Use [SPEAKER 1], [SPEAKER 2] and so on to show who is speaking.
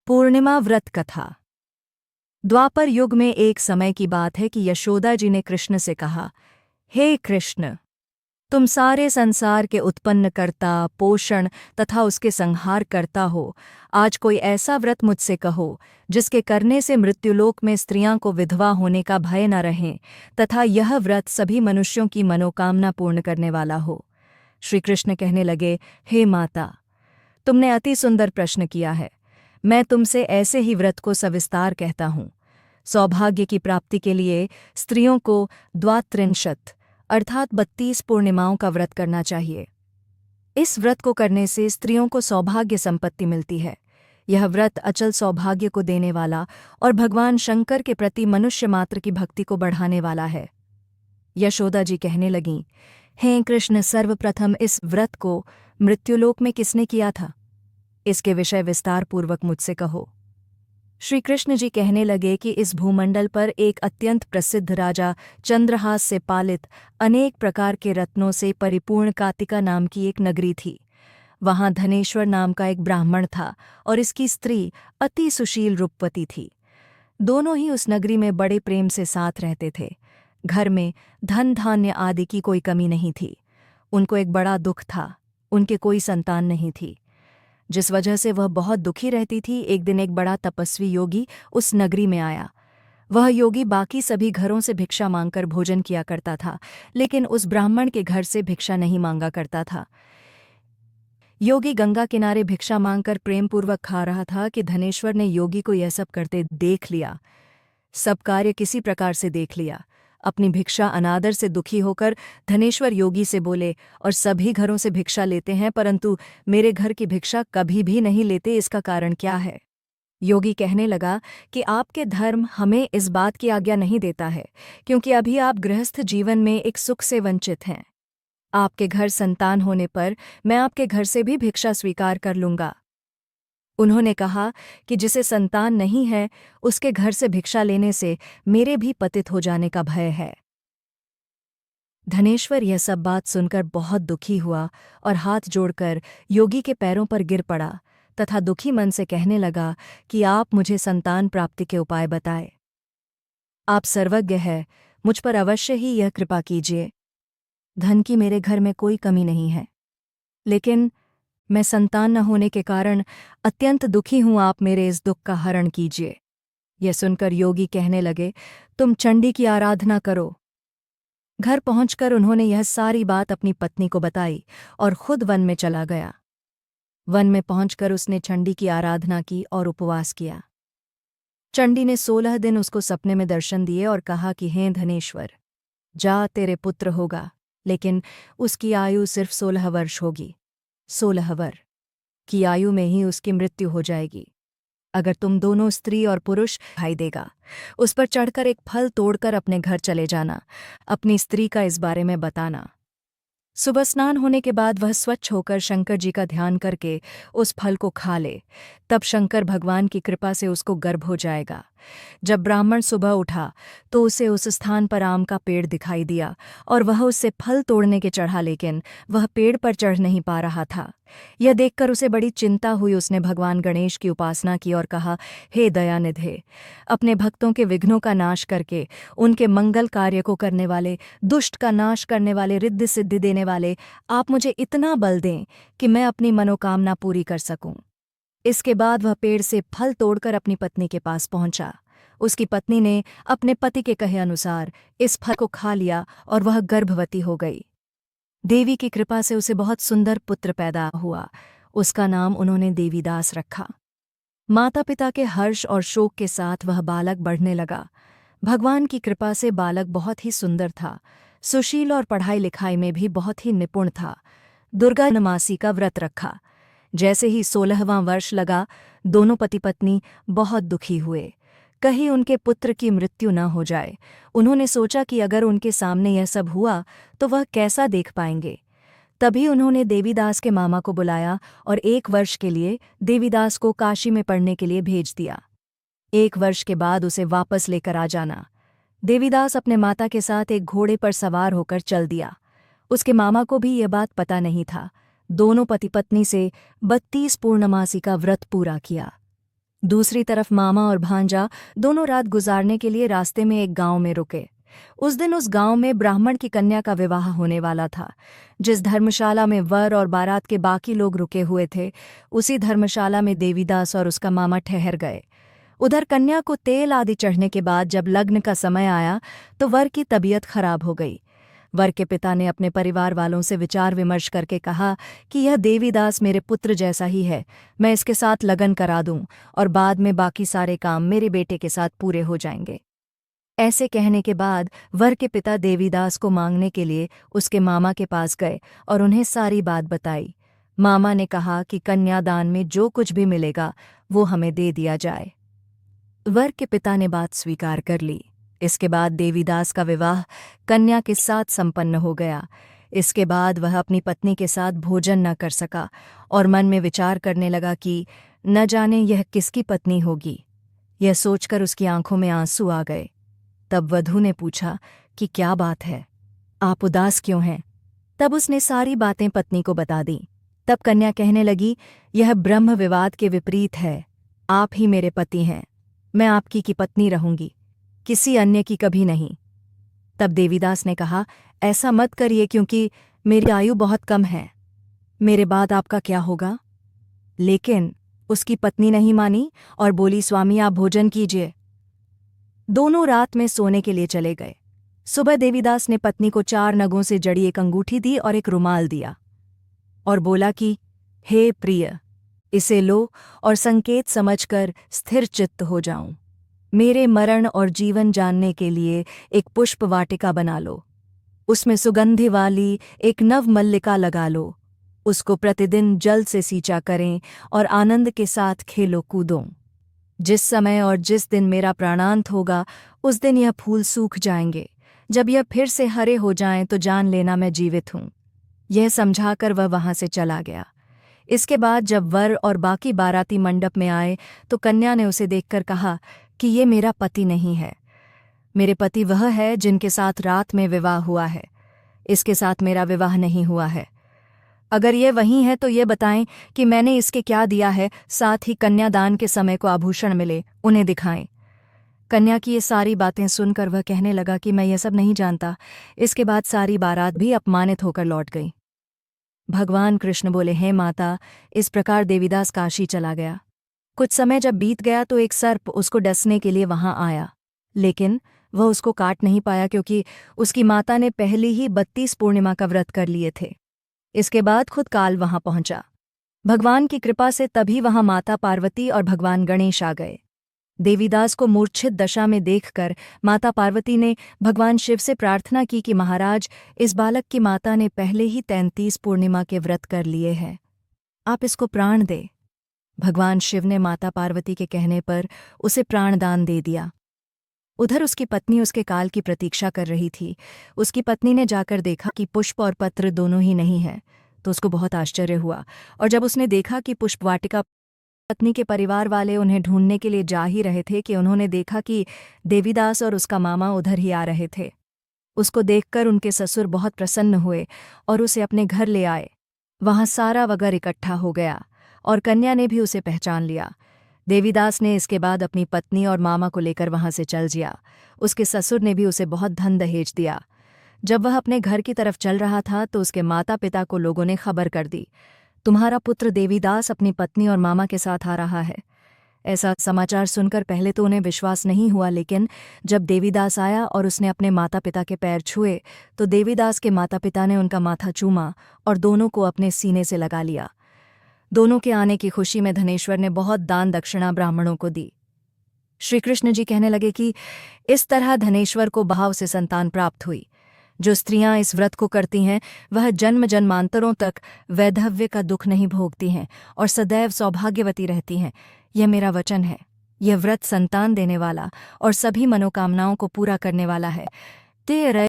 [SPEAKER 1] पूर्णिमा व्रत कथा। द्वापर युग में एक समय की बात है कि यशोदा जी ने कृष्ण से कहा, हे कृष्ण, तुम सारे संसार के उत्पन्न करता, पोषण तथा उसके संहार करता हो। आज कोई ऐसा व्रत मुझसे कहो जिसके करने से मृत्युलोक में स्त्रियां को विधवा होने का भय न रहे, तथा यह व्रत सभी मनुष्यों की मनोकामना पूर्ण करने वाला हो। श्री कृष्ण कहने लगे, हे माता, तुमने अति सुंदर प्रश्न किया है। मैं तुमसे ऐसे ही व्रत को सविस्तार कहता हूँ। सौभाग्य की प्राप्ति के लिए स्त्रियों को द्वात्रिंशत् अर्थात 32 पूर्णिमाओं का व्रत करना चाहिए। इस व्रत को करने से स्त्रियों को सौभाग्य संपत्ति मिलती है। यह व्रत अचल सौभाग्य को देने वाला और भगवान शंकर के प्रति मनुष्य मात्र की भक्ति को बढ़ाने वाला है। यशोदा जी कहने लगीं, हे कृष्ण, सर्वप्रथम इस व्रत को मृत्युलोक में किसने किया था? इसके विषय विस्तार पूर्वक मुझसे कहो। श्री कृष्ण जी कहने लगे कि इस भूमंडल पर एक अत्यंत प्रसिद्ध राजा चंद्रहास से पालित अनेक प्रकार के रत्नों से परिपूर्ण कातिका नाम की एक नगरी थी। वहां धनेश्वर नाम का एक ब्राह्मण था और इसकी स्त्री अति सुशील रूपवती थी। दोनों ही उस नगरी में बड़े प्रेम से साथ रहते थे। घर में धन धान्य आदि की कोई कमी नहीं थी। उनको एक बड़ा दुख था, उनके कोई संतान नहीं थी, जिस वजह से वह बहुत दुखी रहती थी। एक दिन एक बड़ा तपस्वी योगी उस नगरी में आया। वह योगी बाकी सभी घरों से भिक्षा मांगकर भोजन किया करता था, लेकिन उस ब्राह्मण के घर से भिक्षा नहीं मांगा करता था। योगी गंगा किनारे भिक्षा मांगकर प्रेमपूर्वक खा रहा था कि धनेश्वर ने योगी को यह सब करते देख लिया। सब कार्य किसी प्रकार से देख लिया। अपनी भिक्षा अनादर से दुखी होकर धनेश्वर योगी से बोले, और सभी घरों से भिक्षा लेते हैं परंतु मेरे घर की भिक्षा कभी भी नहीं लेते, इसका कारण क्या है? योगी कहने लगा कि आपके धर्म हमें इस बात की आज्ञा नहीं देता है, क्योंकि अभी आप गृहस्थ जीवन में एक सुख से वंचित हैं। आपके घर संतान होने पर मैं आपके घर से भी भिक्षा स्वीकार कर लूंगा। उन्होंने कहा कि जिसे संतान नहीं है उसके घर से भिक्षा लेने से मेरे भी पतित हो जाने का भय है। धनेश्वर यह सब बात सुनकर बहुत दुखी हुआ और हाथ जोड़कर योगी के पैरों पर गिर पड़ा तथा दुखी मन से कहने लगा कि आप मुझे संतान प्राप्ति के उपाय बताए। आप सर्वज्ञ हैं, मुझ पर अवश्य ही यह कृपा कीजिए। धन की मेरे घर में कोई कमी नहीं है, लेकिन मैं संतान न होने के कारण अत्यंत दुखी हूं। आप मेरे इस दुख का हरण कीजिए। यह सुनकर योगी कहने लगे, तुम चंडी की आराधना करो। घर पहुंचकर उन्होंने यह सारी बात अपनी पत्नी को बताई और खुद वन में चला गया। वन में पहुंचकर उसने चंडी की आराधना की और उपवास किया। चंडी ने 16 दिन उसको सपने में दर्शन दिए और कहा कि हे धनेश्वर, जा, तेरे पुत्र होगा, लेकिन उसकी आयु सिर्फ 16 वर्ष होगी। 16 वर्ष की आयु में ही उसकी मृत्यु हो जाएगी। अगर तुम दोनों, स्त्री और पुरुष, भाई देगा, उस पर चढ़कर एक फल तोड़कर अपने घर चले जाना। अपनी स्त्री का इस बारे में बताना। सुबह स्नान होने के बाद वह स्वच्छ होकर शंकर जी का ध्यान करके उस फल को खा ले, तब शंकर भगवान की कृपा से उसको गर्भ हो जाएगा। जब ब्राह्मण सुबह उठा तो उसे उस स्थान पर आम का पेड़ दिखाई दिया और वह उससे फल तोड़ने के चढ़ा, लेकिन वह पेड़ पर चढ़ नहीं पा रहा था। यह देखकर उसे बड़ी चिंता हुई। उसने भगवान गणेश की उपासना की और कहा, हे दयानिधे, अपने भक्तों के विघ्नों का नाश करके उनके मंगल कार्य को करने वाले, दुष्ट का नाश करने वाले, रिद्धि सिद्धि देने वाले, आप मुझे इतना बल दें कि मैं अपनी मनोकामना पूरी कर सकूं। इसके बाद वह पेड़ से फल तोड़कर अपनी पत्नी के पास पहुंचा। उसकी पत्नी ने अपने पति के कहे अनुसार इस फल को खा लिया और वह गर्भवती हो गई। देवी की कृपा से उसे बहुत सुंदर पुत्र पैदा हुआ। उसका नाम उन्होंने देवीदास रखा। माता पिता के हर्ष और शोक के साथ वह बालक बढ़ने लगा। भगवान की कृपा से बालक बहुत ही सुंदर था, सुशील और पढ़ाई लिखाई में भी बहुत ही निपुण था। दुर्गा मासी का व्रत रखा। जैसे ही 16वां वर्ष लगा, दोनों पति पत्नी बहुत दुखी हुए, कहीं उनके पुत्र की मृत्यु न हो जाए। उन्होंने सोचा कि अगर उनके सामने यह सब हुआ तो वह कैसा देख पाएंगे। तभी उन्होंने देवीदास के मामा को बुलाया और 1 वर्ष के लिए देवीदास को काशी में पढ़ने के लिए भेज दिया। 1 वर्ष के बाद उसे वापस लेकर आ जाना। देवीदास अपने माता के साथ एक घोड़े पर सवार होकर चल दिया। उसके मामा को भी यह बात पता नहीं था। दोनों पति पत्नी से 32 पूर्णमासी का व्रत पूरा किया। दूसरी तरफ मामा और भांजा दोनों रात गुजारने के लिए रास्ते में एक गांव में रुके। उस दिन उस गांव में ब्राह्मण की कन्या का विवाह होने वाला था। जिस धर्मशाला में वर और बारात के बाकी लोग रुके हुए थे, उसी धर्मशाला में देवीदास और उसका मामा ठहर गए। उधर कन्या को तेल आदि चढ़ने के बाद जब लग्न का समय आया तो वर की तबीयत खराब हो गई। वर के पिता ने अपने परिवार वालों से विचार विमर्श करके कहा कि यह देवीदास मेरे पुत्र जैसा ही है, मैं इसके साथ लगन करा दूं और बाद में बाकी सारे काम मेरे बेटे के साथ पूरे हो जाएंगे। ऐसे कहने के बाद वर के पिता देवीदास को मांगने के लिए उसके मामा के पास गए और उन्हें सारी बात बताई। मामा ने कहा कि कन्यादान में जो कुछ भी मिलेगा वो हमें दे दिया जाए। वर के पिता ने बात स्वीकार कर ली। इसके बाद देवीदास का विवाह कन्या के साथ संपन्न हो गया। इसके बाद वह अपनी पत्नी के साथ भोजन न कर सका और मन में विचार करने लगा कि न जाने यह किसकी पत्नी होगी। यह सोचकर उसकी आंखों में आंसू आ गए। तब वधू ने पूछा कि क्या बात है, आप उदास क्यों हैं? तब उसने सारी बातें पत्नी को बता दी। तब कन्या कहने लगी, यह ब्रह्म विवाद के विपरीत है। आप ही मेरे पति हैं, मैं आपकी की पत्नी रहूंगी, किसी अन्य की कभी नहीं। तब देवीदास ने कहा, ऐसा मत करिए क्योंकि मेरी आयु बहुत कम है, मेरे बाद आपका क्या होगा? लेकिन उसकी पत्नी नहीं मानी और बोली, स्वामी आप भोजन कीजिए। दोनों रात में सोने के लिए चले गए। सुबह देवीदास ने पत्नी को 4 नगों से जड़ी एक अंगूठी दी और एक रुमाल दिया और बोला कि हे प्रिय, इसे लो और संकेत समझकर स्थिर चित्त हो जाऊं। मेरे मरण और जीवन जानने के लिए एक पुष्प वाटिका बना लो, उसमें सुगंधि वाली एक नव मल्लिका लगा लो, उसको प्रतिदिन जल से सींचा करें और आनंद के साथ खेलो कूदो। जिस समय और जिस दिन मेरा प्राणांत होगा उस दिन यह फूल सूख जाएंगे। जब यह फिर से हरे हो जाएं तो जान लेना मैं जीवित हूँ। यह समझाकर वह वहां से चला गया। इसके बाद जब वर और बाकी बाराती मंडप में आए तो कन्या ने उसे देखकर कहा कि ये मेरा पति नहीं है, मेरे पति वह है जिनके साथ रात में विवाह हुआ है, इसके साथ मेरा विवाह नहीं हुआ है। अगर ये वही है तो ये बताएं कि मैंने इसके क्या दिया है, साथ ही कन्यादान के समय को आभूषण मिले उन्हें दिखाएं। कन्या की ये सारी बातें सुनकर वह कहने लगा कि मैं ये सब नहीं जानता। इसके बाद सारी बारात भी अपमानित होकर लौट गई। भगवान कृष्ण बोले, हे माता, इस प्रकार देवीदास काशी चला गया। कुछ समय जब बीत गया तो एक सर्प उसको डसने के लिए वहां आया, लेकिन वह उसको काट नहीं पाया क्योंकि उसकी माता ने पहले ही 32 पूर्णिमा का व्रत कर लिए थे। इसके बाद खुद काल वहां पहुंचा। भगवान की कृपा से तभी वहां माता पार्वती और भगवान गणेश आ गए। देवीदास को मूर्छित दशा में देखकर माता पार्वती ने भगवान शिव से प्रार्थना की कि महाराज, इस बालक की माता ने पहले ही 33 पूर्णिमा के व्रत कर लिए हैं, आप इसको प्राण दे। भगवान शिव ने माता पार्वती के कहने पर उसे प्राणदान दे दिया। उधर उसकी पत्नी उसके काल की प्रतीक्षा कर रही थी। उसकी पत्नी ने जाकर देखा कि पुष्प और पत्र दोनों ही नहीं हैं, तो उसको बहुत आश्चर्य हुआ। और जब उसने देखा कि पुष्प वाटिका पत्नी के परिवार वाले उन्हें ढूंढने के लिए जा ही रहे थे कि उन्होंने देखा कि देवीदास और उसका मामा उधर ही आ रहे थे। उसको देखकर उनके ससुर बहुत प्रसन्न हुए और उसे अपने घर ले आए। वहां सारा वगर इकट्ठा हो गया और कन्या ने भी उसे पहचान लिया। देवीदास ने इसके बाद अपनी पत्नी और मामा को लेकर वहां से चल दिया। उसके ससुर ने भी उसे बहुत धन दहेज दिया। जब वह अपने घर की तरफ चल रहा था तो उसके माता पिता को लोगों ने खबर कर दी, तुम्हारा पुत्र देवीदास अपनी पत्नी और मामा के साथ आ रहा है। ऐसा समाचार सुनकर पहले तो उन्हें विश्वास नहीं हुआ, लेकिन जब देवीदास आया और उसने अपने माता पिता के पैर छुए तो देवीदास के माता पिता ने उनका माथा चूमा और दोनों को अपने सीने से लगा लिया। दोनों के आने की खुशी में धनेश्वर ने बहुत दान दक्षिणा ब्राह्मणों को दी। श्री कृष्ण जी कहने लगे कि इस तरह धनेश्वर को भाव से संतान प्राप्त हुई। जो स्त्रियां इस व्रत को करती हैं वह जन्म जन्मांतरों तक वैधव्य का दुख नहीं भोगती हैं और सदैव सौभाग्यवती रहती हैं। यह मेरा वचन है। यह व्रत संतान देने वाला और सभी मनोकामनाओं को पूरा करने वाला है।